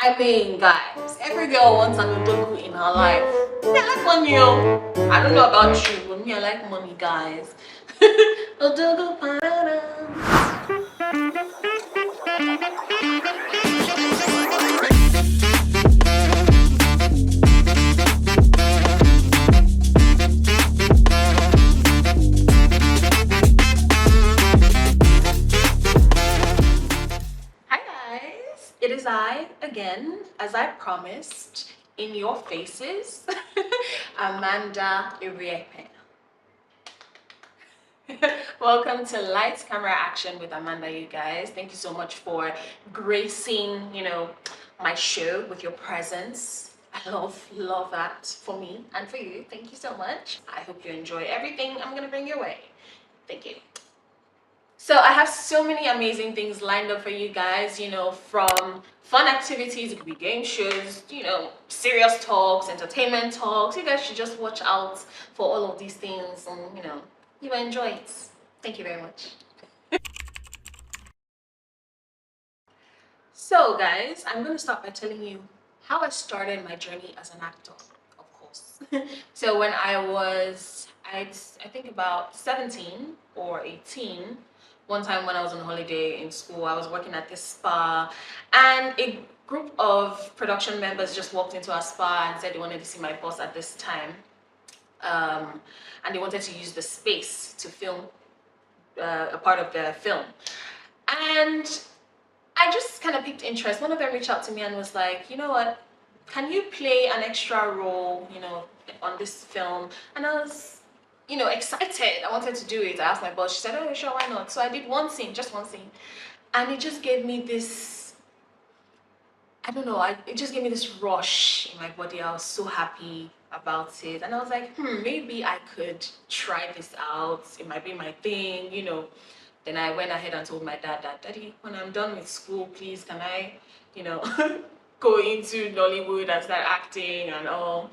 I mean, guys, every girl wants an odogu in her life. They like money, oh. I don't know about you, but me, I like money, guys. Odogu parada. Hi, guys. It is I again, as I promised, in your faces, Amanda Iriepe. Welcome to Lights, Camera, Action with Amanda, you guys. Thank you so much for gracing, my show with your presence. I love that for me and for you. Thank you so much. I hope you enjoy everything I'm gonna bring your way. Thank you. So I have so many amazing things lined up for you guys, from fun activities, it could be game shows, serious talks, entertainment talks. You guys should just watch out for all of these things and, you will enjoy it. Thank you very much. So guys, I'm going to start by telling you how I started my journey as an actor, of course. So when I think about 17 or 18, one time when I was on holiday in school, I was working at this spa, and a group of production members just walked into our spa and said they wanted to see my boss at this time. And they wanted to use the space to film a part of the film. And I just kind of piqued interest. One of them reached out to me and was like, you know what, can you play an extra role, on this film? And I was, excited. I wanted to do it. I asked my boss, she said, oh, sure, why not? So I did one scene, just one scene. And it just gave me this, I don't know, it just gave me this rush in my body. I was so happy about it. And I was like, maybe I could try this out. It might be my thing, Then I went ahead and told my dad that, Daddy, when I'm done with school, please, can I, go into Nollywood and start acting and all.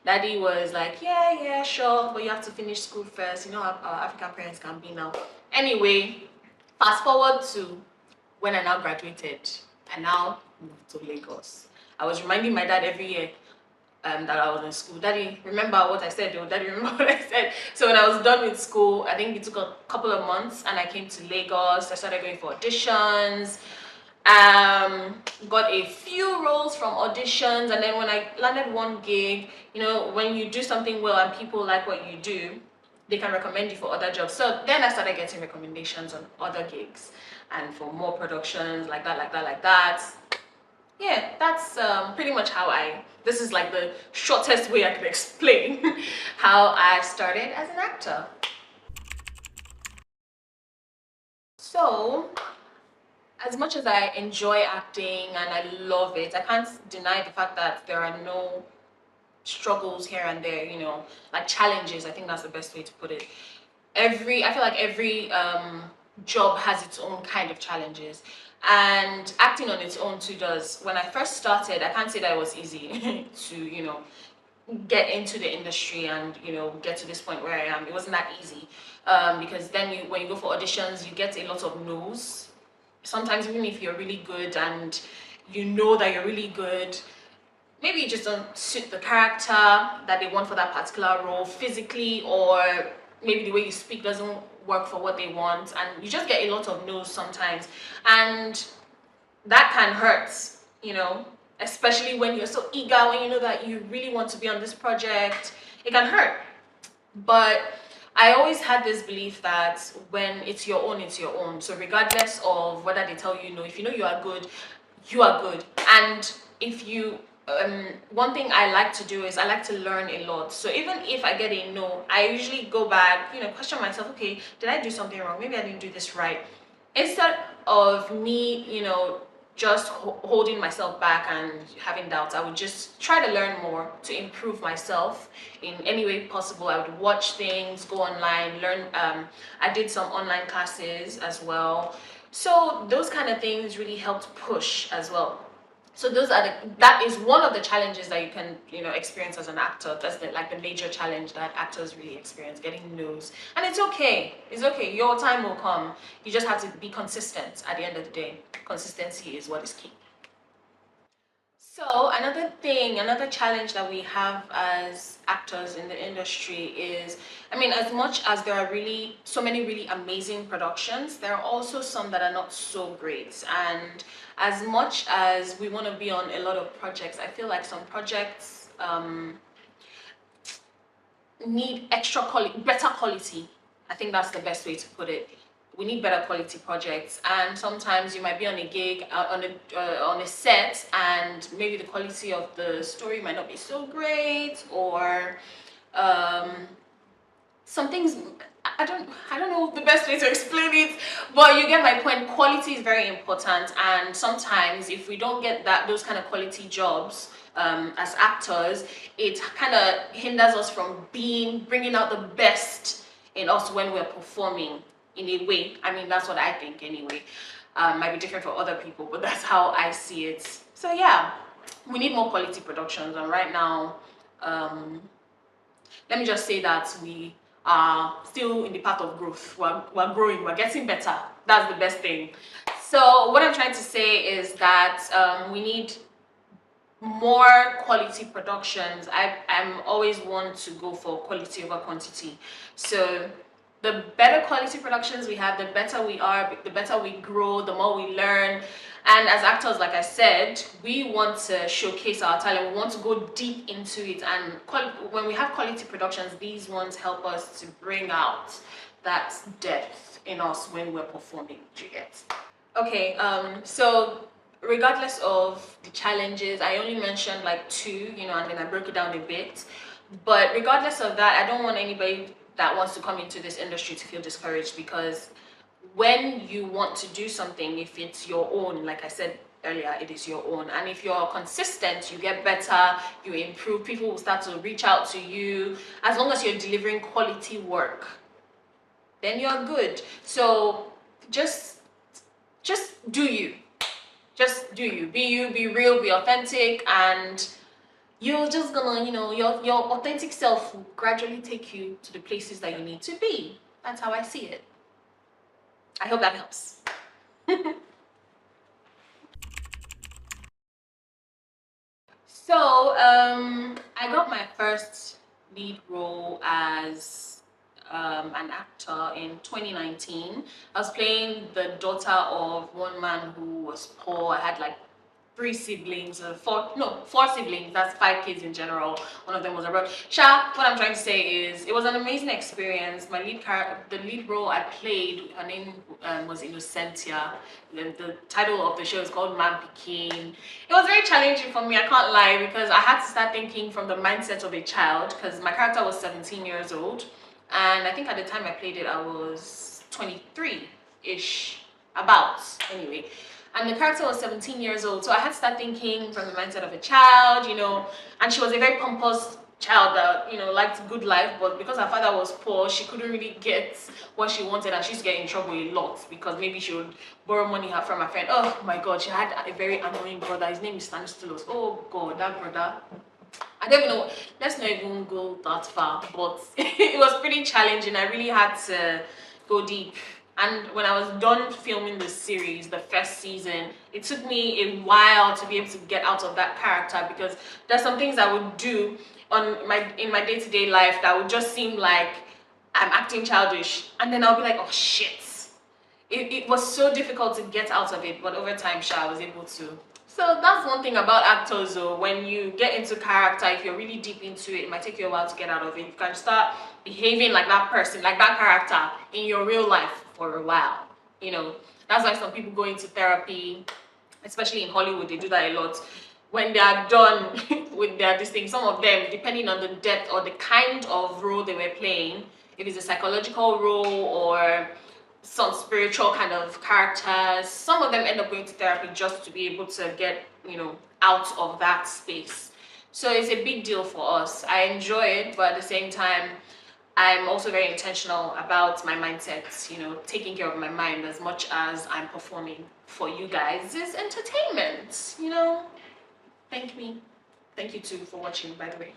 Daddy was like, yeah, sure, but you have to finish school first. You know how our African parents can be now. Anyway, fast forward to when I now graduated. I now moved to Lagos. I was reminding my dad every year that I was in school. Daddy, remember what I said, though? Daddy, remember what I said? So when I was done with school, I think it took a couple of months and I came to Lagos. I started going for auditions. Got a few roles from auditions, and then when I landed one gig, when you do something well and people like what you do, they can recommend you for other jobs. So then I started getting recommendations on other gigs and for more productions, like that. Yeah, that's pretty much this is like the shortest way I could explain how I started as an actor. So, as much as I enjoy acting and I love it, I can't deny the fact that there are no struggles here and there, like challenges. I think that's the best way to put it. I feel like every job has its own kind of challenges, and acting on its own too does. When I first started, I can't say that it was easy to get into the industry and get to this point where I am. It wasn't that easy, because then when you go for auditions, you get a lot of no's. Sometimes even if you're really good and you know that you're really good, maybe you just don't suit the character that they want for that particular role physically, or maybe the way you speak doesn't work for what they want, and you just get a lot of no's sometimes, and that can hurt, especially when you're so eager, when you know that you really want to be on this project. It can hurt. But I always had this belief that when it's your own, it's your own. So regardless of whether they tell you no, if you know you are good, you are good. And if you one thing I like to do is I like to learn a lot. So even if I get a no, I usually go back, question myself, okay, did I do something wrong? Maybe I didn't do this right. Instead of me, just holding myself back and having doubts, I would just try to learn more to improve myself in any way possible. I would watch things, go online, learn. I did some online classes as well. So those kind of things really helped push as well. So that is one of the challenges that you can experience as an actor. That's the major challenge that actors really experience, getting no's. And it's okay. It's okay. Your time will come. You just have to be consistent at the end of the day. Consistency is what is key. another challenge that we have as actors in the industry is, I mean, as much as there are really so many really amazing productions, there are also some that are not so great. And as much as we want to be on a lot of projects, I feel like some projects need better quality. I think that's the best way to put it. We need better quality projects, and sometimes you might be on a gig, on a set, and maybe the quality of the story might not be so great, or um, some things. I don't know the best way to explain it, but you get my point. Quality is very important, and sometimes if we don't get those kind of quality jobs as actors, it kind of hinders us from bringing out the best in us when we're performing. In a way, I mean, that's what I think anyway. Might be different for other people, but that's how I see it. So yeah, we need more quality productions, and right now, let me just say that we are still in the path of growth. We're growing, we're getting better. That's the best thing. So what I'm trying to say is that we need more quality productions. I'm always one to go for quality over quantity. So the better quality productions we have, the better we are, the better we grow, the more we learn. And as actors, like I said, we want to showcase our talent. We want to go deep into it. And when we have quality productions, these ones help us to bring out that depth in us when we're performing. Do you get? Okay, so regardless of the challenges, I only mentioned like two, and then I broke it down a bit. But regardless of that, I don't want anybody that wants to come into this industry to feel discouraged, because when you want to do something, if it's your own, like I said earlier, it is your own. And if you're consistent, you get better, you improve, people will start to reach out to you. As long as you're delivering quality work, then you're good. So just do you. Just do you. Be real, be authentic, and you're just gonna, your authentic self will gradually take you to the places that you need to be. That's how I see it. I hope that helps. So, I got my first lead role as an actor in 2019. I was playing the daughter of one man who was poor. I had like four siblings. That's five kids in general. One of them was abroad. What I'm trying to say is it was an amazing experience. The lead role I played, her name was Innocentia. The title of the show is called Man Peking. It was very challenging for me, I can't lie, because I had to start thinking from the mindset of a child, because my character was 17 years old, and I think at the time I played it I was 23-ish, about, anyway. And the character was 17 years old, so I had to start thinking from the mindset of a child, and she was a very pompous child that, liked good life, but because her father was poor, she couldn't really get what she wanted, and she used to get in trouble a lot because maybe she would borrow money from a friend. Oh my god, she had a very annoying brother. His name is Stanislaus. Oh god, that brother. I don't even know, let's not even go that far, but it was pretty challenging. I really had to go deep. And when I was done filming the series, the first season, it took me a while to be able to get out of that character, because there's some things I would do in my day-to-day life that would just seem like I'm acting childish, and then I'll be like, oh shit. It was so difficult to get out of it, but over time, I was able to. So that's one thing about actors though. When you get into character, if you're really deep into it, it might take you a while to get out of it. You can start behaving like that person, like that character in your real life for a while. That's why some people go into therapy, especially in Hollywood, they do that a lot. When they are done with this thing, some of them, depending on the depth or the kind of role they were playing, if it's a psychological role or some spiritual kind of characters, some of them end up going to therapy just to be able to get, out of that space. So it's a big deal for us. I enjoy it, but at the same time, I'm also very intentional about my mindset, taking care of my mind as much as I'm performing for you guys. It's entertainment, Thank me. Thank you too for watching, by the way.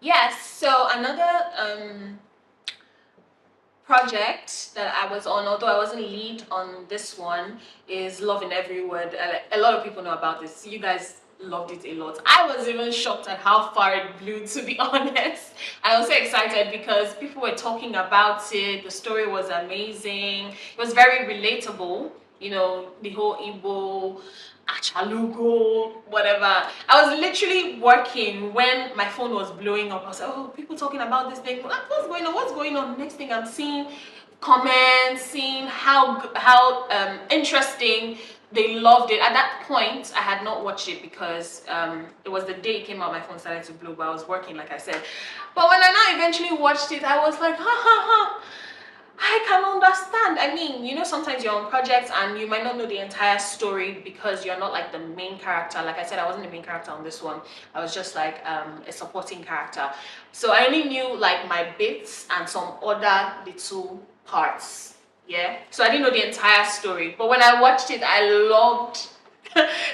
Yes, so another project that I was on, although I wasn't lead on this one, is Love in Every Word. A lot of people know about this. You guys loved it a lot. I was even shocked at how far it blew, to be honest. I was so excited because people were talking about it. The story was amazing. It was very relatable. You know, the whole Igbo achalugo, whatever. I was literally working when my phone was blowing up. I was like, oh, people talking about this thing. What's going on? What's going on? Next thing I'm seeing comments, seeing how interesting they loved it. At that point, I had not watched it because it was the day it came out, my phone started to blow, but I was working, like I said. But when I now eventually watched it, I was like, ha ha ha. I can understand. I mean, you know, sometimes you're on projects and you might not know the entire story because you're not like the main character. Like I said, I wasn't the main character on this one. I was just like a supporting character. So I only knew like my bits and some other little parts. Yeah. So I didn't know the entire story. But when I watched it, I loved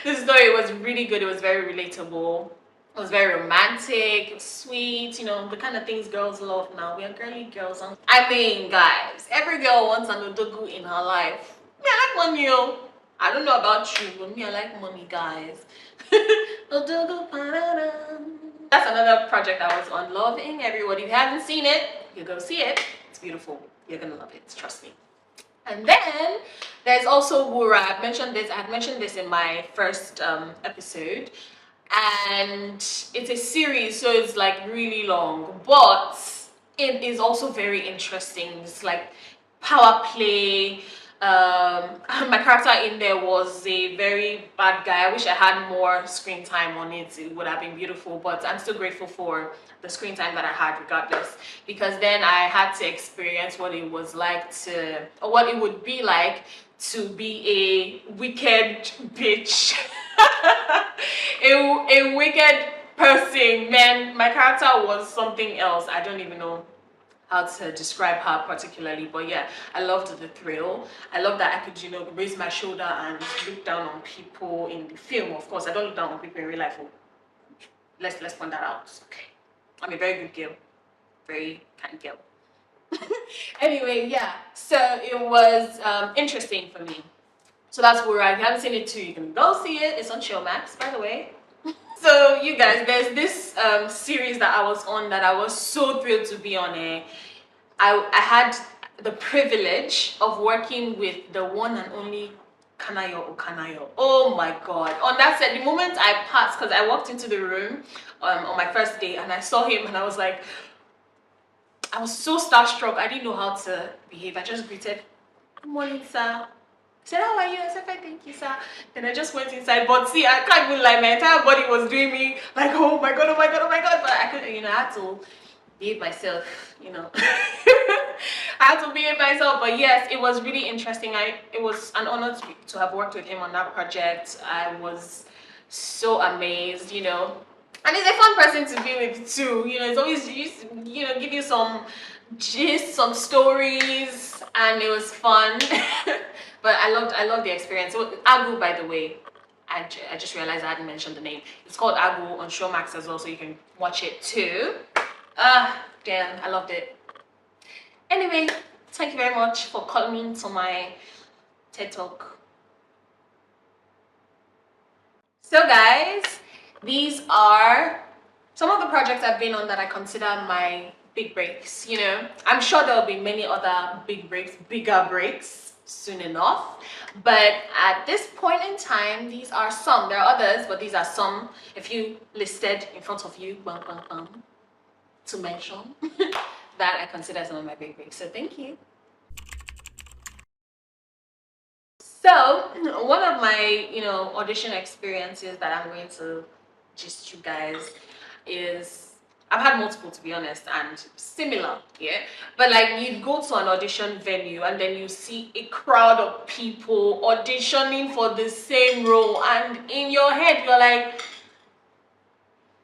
the story. It was really good. It was very relatable. It was very romantic, it was sweet, you know, the kind of things girls love now. We are girly girls. I mean, guys, every girl wants an odogu in her life. Me, I like money, oh. I don't know about you, but me, I like money, guys. Odogu, that's another project I was on, Loving Everyone. If you haven't seen it, you go see it. It's beautiful. You're gonna love it, trust me. And then there's also Wura. I had mentioned this in my first episode. And it's a series, so it's like really long, but it is also very interesting. It's like power play. My character in there was a very bad guy. I wish I had more screen time on it. It would have been beautiful, but I'm still grateful for the screen time that I had regardless, because then I had to experience what it was like to, or what it would be like to be a wicked bitch. a wicked person. Man, my character was something else. I don't even know how to describe her particularly, but yeah, I loved the thrill. I love that I could, you know, raise my shoulder and look down on people in the film. Of course, I don't look down on people in real life. Let's point that out. Okay, I'm a very good girl, very kind girl. Anyway, yeah, so it was interesting for me. So that's Wura. If you haven't seen it too, you can go see it. It's on Showmax, by the way. So you guys, there's this series that I was on that I was so thrilled to be on. I had the privilege of working with the one and only Kanayo Okanayo. Oh my god. On that set, the moment I passed, because I walked into the room on my first day and I saw him and I was like, I was so starstruck. I didn't know how to behave. I just greeted, good morning, sir. I said, how are you? I said, fine, thank you, sir. Then I just went inside. But see, I can't even lie. My entire body was doing me like, oh my god, oh my god, oh my god. But I couldn't, you know, I had to behave myself, you know. I had to behave myself. But yes, it was really interesting. It was an honor to have worked with him on that project. I was so amazed, you know. And he's a fun person to be with too. You know, it's always, you know, give you some gist, some stories, and it was fun. But I loved the experience. So Agu, by the way, I just realized I hadn't mentioned the name. It's called Agu on Showmax as well, so you can watch it too. Damn, I loved it. Anyway, thank you very much for coming to my TED Talk. So guys, these are some of the projects I've been on that I consider my big breaks. You know, I'm sure there'll be many other big breaks, bigger breaks soon enough, but at this point in time, these are some. There are others, but these are some. If you listed in front of you, to mention that I consider some of my big breaks. So thank you. So one of my, you know, audition experiences that I'm going to gist you guys is, I've had multiple, to be honest, and similar, yeah. But like, you'd go to an audition venue and then you see a crowd of people auditioning for the same role, and in your head you're like,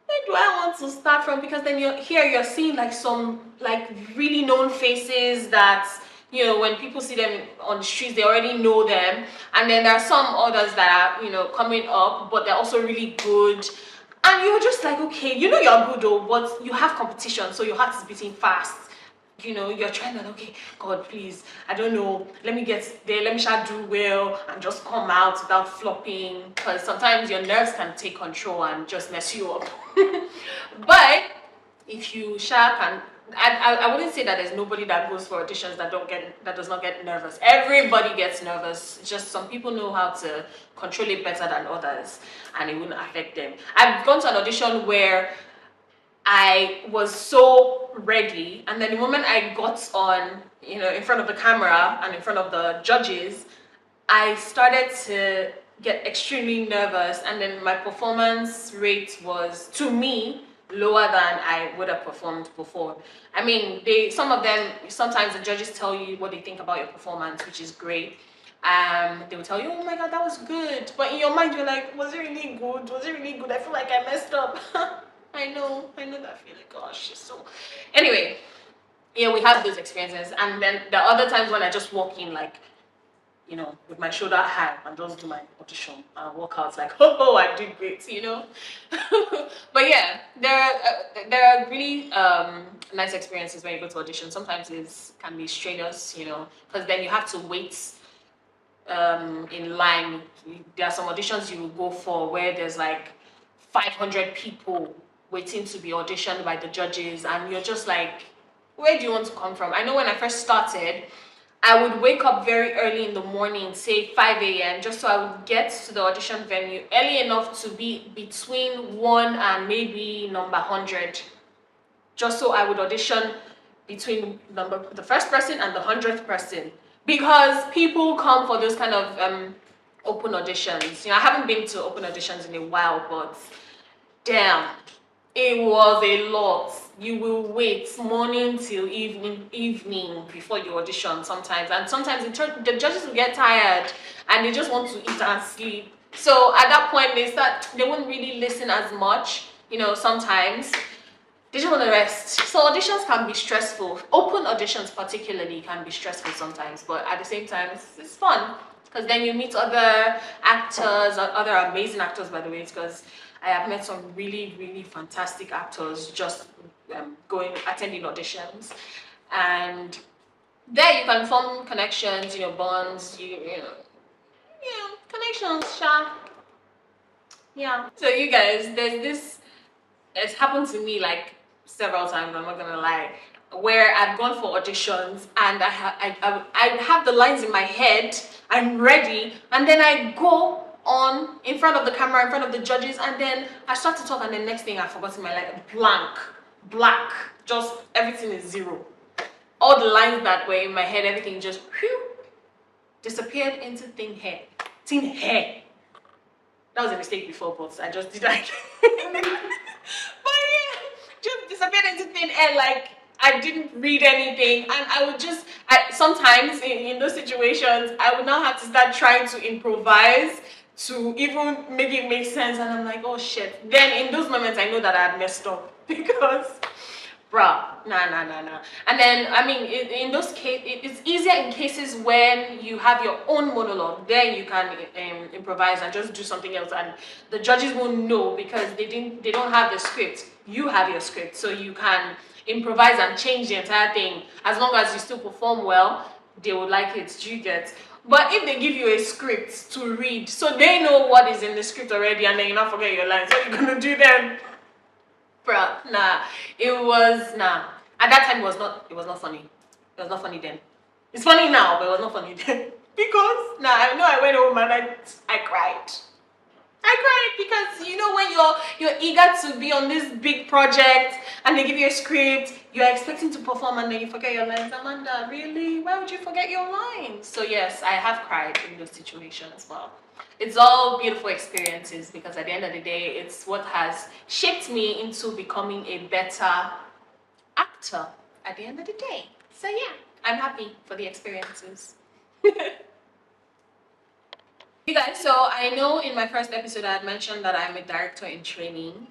where do I want to start from? Because then you're seeing like some like really known faces that, you know, when people see them on the streets, they already know them. And then there are some others that are, you know, coming up, but they're also really good. And you're just like, okay, you know you're good though, but you have competition, so your heart is beating fast. you know, you're trying to, okay, God, please, I don't know, let me get there, let me try to do well and just come out without flopping, because sometimes your nerves can take control and just mess you up. But if you can, I wouldn't say that there's nobody that goes for auditions that does not get nervous. Everybody gets nervous. It's just some people know how to control it better than others, and it wouldn't affect them. I've gone to an audition where I was so ready, and then the moment I got on, you know, in front of the camera and in front of the judges, I started to get extremely nervous, and then my performance rate was, to me, lower than I would have performed before. I mean, some of them, sometimes the judges tell you what they think about your performance, which is great. They will tell you, oh my God, that was good. But in your mind, you're like, was it really good? Was it really good? I feel like I messed up. I know that feeling. Gosh, so. Anyway, yeah, we have those experiences, and then the other times when I just walk in, like, you know, with my shoulder high and just do my audition and walk out like, oh, I did great, you know. But yeah, there are really nice experiences when you go to audition. Sometimes it can be strenuous, you know, because then you have to wait in line. There are some auditions you will go for where there's like 500 people waiting to be auditioned by the judges, and you're just like, where do you want to come from? I know when I first started, I would wake up very early in the morning, say 5 a.m., just so I would get to the audition venue early enough to be between 1 and maybe number 100, just so I would audition between the first person and the 100th person, because people come for those kind of open auditions. You know, I haven't been to open auditions in a while, but damn, it was a lot. You will wait morning till evening before you audition sometimes, and sometimes the judges will get tired and they just want to eat and sleep. So at that point, they won't really listen as much. You know, sometimes they just want to rest. So auditions can be stressful. Open auditions particularly can be stressful sometimes, but at the same time, it's fun, because then you meet other actors, other amazing actors, by the way, because I have met some really, really fantastic actors just attending auditions. And there you can form connections, you know, bonds, you know, connections, sha. Yeah. So you guys, it's happened to me like several times, I'm not gonna lie, where I've gone for auditions and I have the lines in my head, I'm ready, and then I go on in front of the camera, in front of the judges, and then I start to talk, and the next thing I've forgotten my line, black, just everything is zero. All the lines that were in my head, everything just disappeared into thin hair. That was a mistake before, but I just did that. But yeah, just disappeared into thin air, like I didn't read anything, and I would just sometimes in those situations I would now have to start trying to improvise to even make it make sense, and I'm like, oh shit. Then in those moments I know that I had messed up because bruh, nah. And then, I mean, in those cases, it's easier in cases when you have your own monologue. Then you can improvise and just do something else, and the judges won't know because they don't have the script. You have your script, so you can improvise and change the entire thing. As long as you still perform well, they will like it. Do you get? But if they give you a script to read, so they know what is in the script already, and then you not forget your lines, what are you gonna do then? Bruh, nah. At that time, it was not funny. It was not funny then. It's funny now, but it was not funny then. Because I know I went home and I cried. I cried because you know when you're eager to be on this big project and they give you a script, you're expecting to perform and then you forget your lines. Amanda, really? Why would you forget your lines? So yes, I have cried in those situations. Well, it's all beautiful experiences because at the end of the day, it's what has shaped me into becoming a better actor at the end of the day. So yeah, I'm happy for the experiences. You guys, so I know in my first episode I had mentioned that I'm a director in training.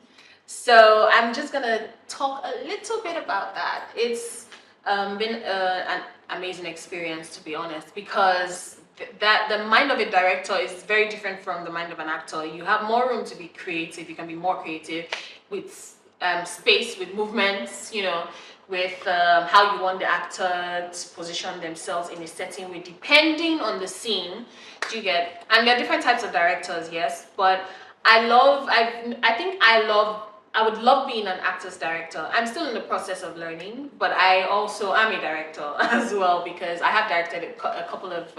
So I'm just gonna talk a little bit about that. It's been an amazing experience, to be honest, because the mind of a director is very different from the mind of an actor. You have more room to be creative. You can be more creative with space, with movements, you know. with how you want the actor to position themselves in a certain way, depending on the scene. Do you get? And there are different types of directors, yes, but I would love being an actor's director. I'm still in the process of learning, but I also am a director as well, because I have directed a couple of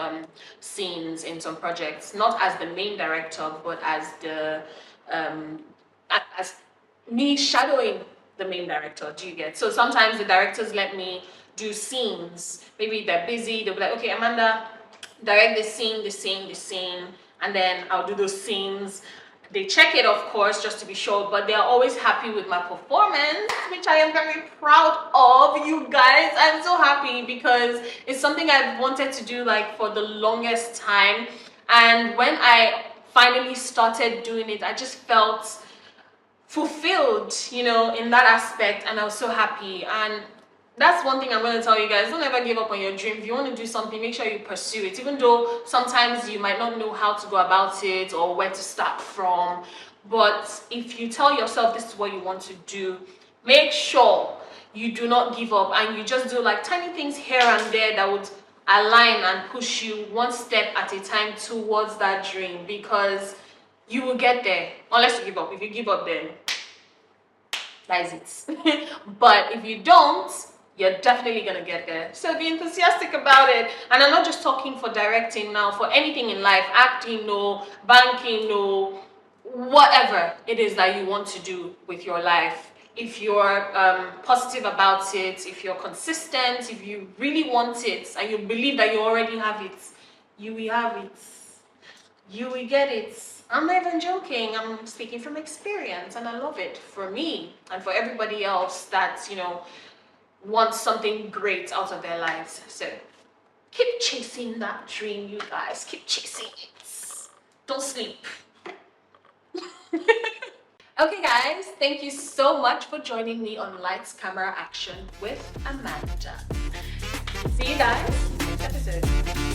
scenes in some projects, not as the main director, but as the as me shadowing the main director. Do you get? So sometimes the directors let me do scenes. Maybe they're busy. They'll be like, okay, Amanda, direct this scene, this scene, this scene, and then I'll do those scenes. They check it, of course, just to be sure, but they're always happy with my performance, which I am very proud of, you guys. I'm so happy because it's something I've wanted to do like for the longest time. And when I finally started doing it, I just felt fulfilled, you know, in that aspect, and I was so happy. And that's one thing I'm going to tell you guys: don't ever give up on your dream. If you want to do something, make sure you pursue it, even though sometimes you might not know how to go about it or where to start from. But if you tell yourself this is what you want to do, make sure you do not give up, and you just do like tiny things here and there that would align and push you one step at a time towards that dream, because you will get there unless you give up. If you give up, then that is it. But if you don't, you're definitely gonna get there. So be enthusiastic about it. And I'm not just talking for directing now, for anything in life, acting, no, banking, no, whatever it is that you want to do with your life. If you're positive about it, if you're consistent, if you really want it and you believe that you already have it, you will have it. You will get it. I'm not even joking. I'm speaking from experience, and I love it for me and for everybody else that, you know, wants something great out of their lives. So keep chasing that dream, you guys. Keep chasing it. Don't sleep. Okay, guys, thank you so much for joining me on Lights, Camera, Action with Amanda. See you guys next episode.